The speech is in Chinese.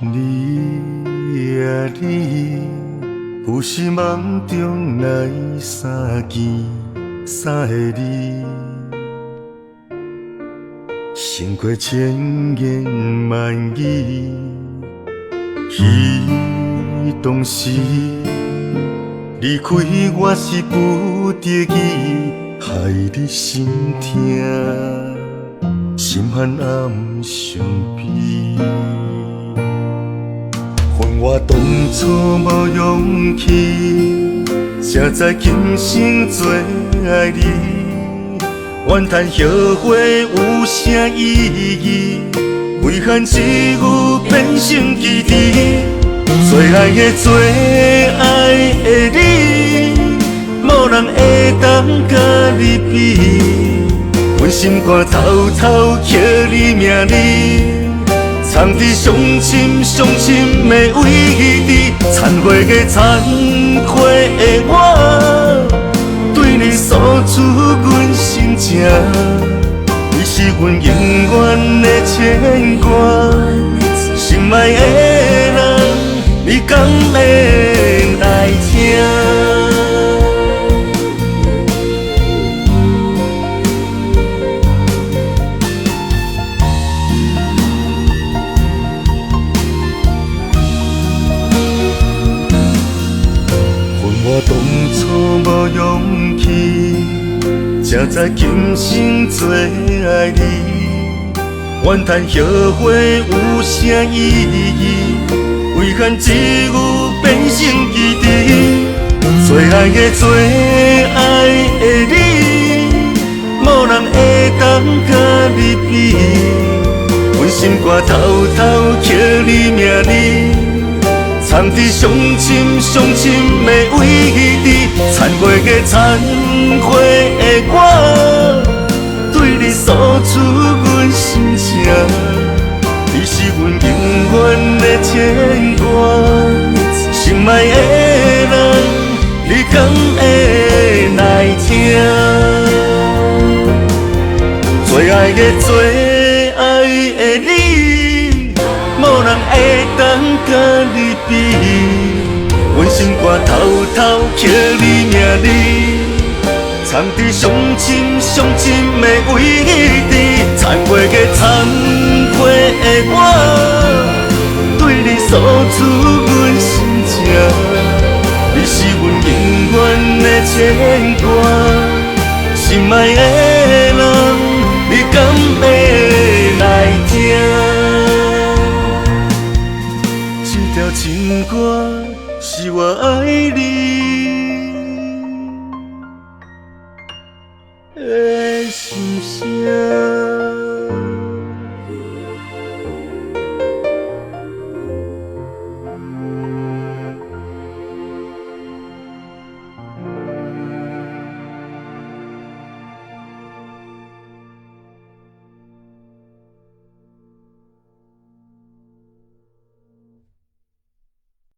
你啊你，有时梦中来三件三个你，胜过千言万语。彼当时离开我是不得已，害你心痛，心寒暗伤悲。恨我当初无勇气，才知今生做爱你。怨叹后悔有啥意义？遗憾一句变成记忆。做爱的做爱的你，无人会当甲你比。阮心肝偷偷刻你名字，藏伫上深的位置。残血的残血的我，对你诉出阮心情。你是阮永远的牵挂，心爱的人，你敢会来听？恨我当初无勇气，才知今生做爱你。怨叹后悔有啥意义？遗憾一句变成记忆。做爱的做爱的你，无人会当甲你比。阮心肝偷偷刻你名字，藏伫上深的位置。残血的残血的我，对你诉出阮心情。你是阮永远的牵挂，心爱的人，你敢会来听？做爱的做爱的你，无人会当甲你比。阮心肝偷偷刻你名字，藏伫上深的位置。残血的残血的我，对你诉出阮心情。你是阮永远的牵挂，心爱的人，你敢会来听？这条情歌是我爱你的心声。